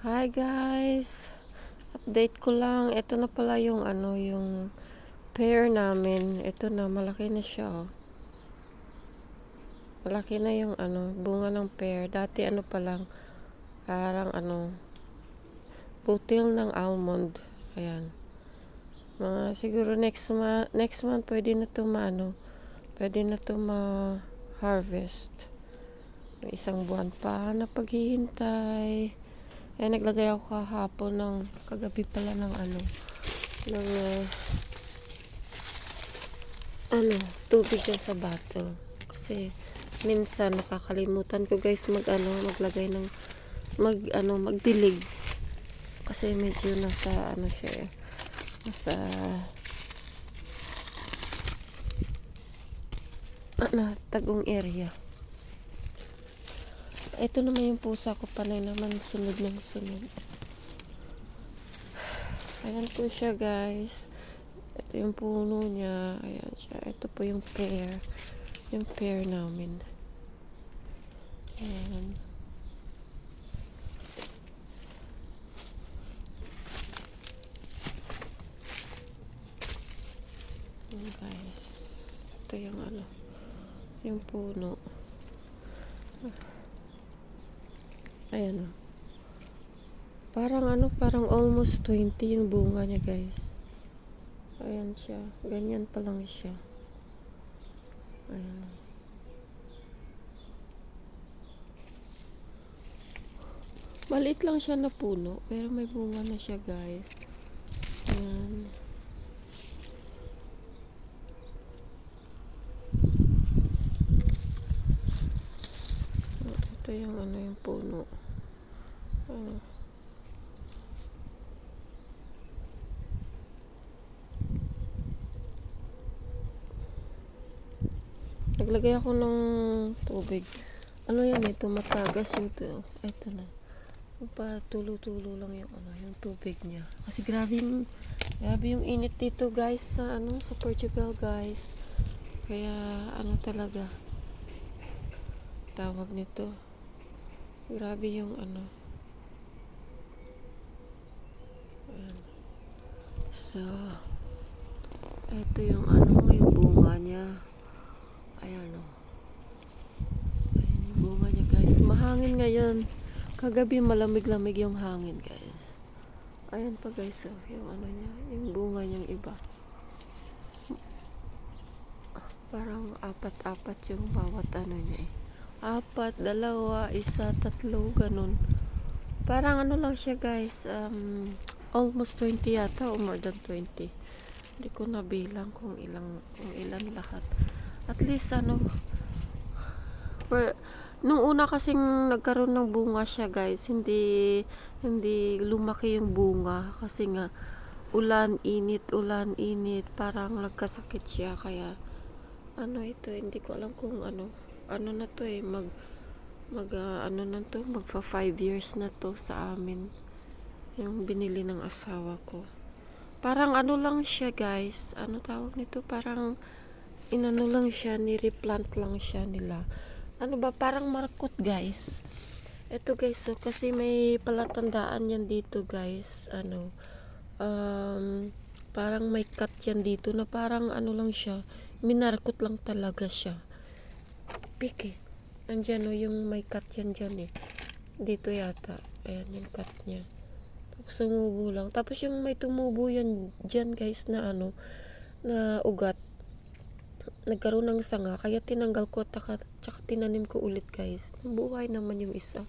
Hi guys! Update ko lang. Ito na pala yung yung pear namin. Ito na, malaki na siya. Oh. Malaki na yung bunga ng pear. Dati pa lang, parang butil ng almond. Ayan. Mga siguro next month pwede na to pwede na to ma-harvest. May isang buwan pa na paghihintay. Ay, naglagay ako kahapon kagabi pala ng tubig yan sa bottle. Kasi, minsan, nakakalimutan ko guys maglagay magdilig. Kasi medyo nasa, siya nasa, tagong area. Ito naman yung pusa ko, panay naman sunod ng sunod. Ayan po siya guys. Ito yung puno niya. Ayan siya. Ito po yung pear. Yung pear namin. Ayan. Ayan guys. Ito yung yung puno. Ayan o. Parang almost 20 yung bunga niya guys. Ayan siya. Ganyan pa lang siya. Ayan. Maliit lang siya na puno, pero may bunga na siya guys. Ayan. Ito yung yung puno. Naglagay ako ng tubig. Yan ito, matagas yung to. Ito na. Tulo-tulo lang yung tubig niya. Kasi grabe yung init dito guys sa sa Portugal guys. Kaya talaga tawag nito. Grabe yung Ayan. So, ito yung yung bunga niya. Ayan o. Ayan yung bunga niya guys. Mahangin ngayon. Kagabi malamig-lamig yung hangin guys. Ayan pa guys oh, yung niya, yung bunga niyang iba. Parang apat-apat yung bawat niya eh. 4, 2, 1, 3, ganun. Parang lang siya guys, almost 20 yata o more than 20. Hindi ko nabilang kung ilan lahat. At least nung una kasing nagkaroon ng bunga siya guys, hindi lumaki yung bunga kasi nga ulan, init, parang nagkasakit siya kaya ito, hindi ko alam kung na to eh, magfa 5 years na to sa amin. Yung binili ng asawa ko. Parang lang siya guys, tawag nito, parang lang siya, ni-replant lang siya nila. Parang markot guys. Ito guys, so kasi may palatandaan yan dito guys, parang may cut yan dito na parang lang siya, minarkot lang talaga siya. Piki. Andyan yung may cut yan dyan eh. Dito yata. Ayan yung cut niya. Tapos tumubo lang. Tapos yung may tumubo yan dyan guys na na ugat. Nagkaroon ng sanga. Kaya tinanggal ko tsaka tinanim ko ulit guys. Nabuhay naman yung isa.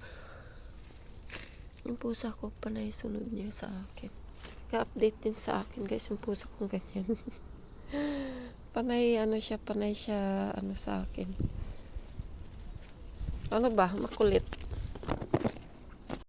Yung pusa ko panay sunod niya sa akin. Ka-update din sa akin guys yung pusa kong ganyan. panay siya sa akin. Makulit.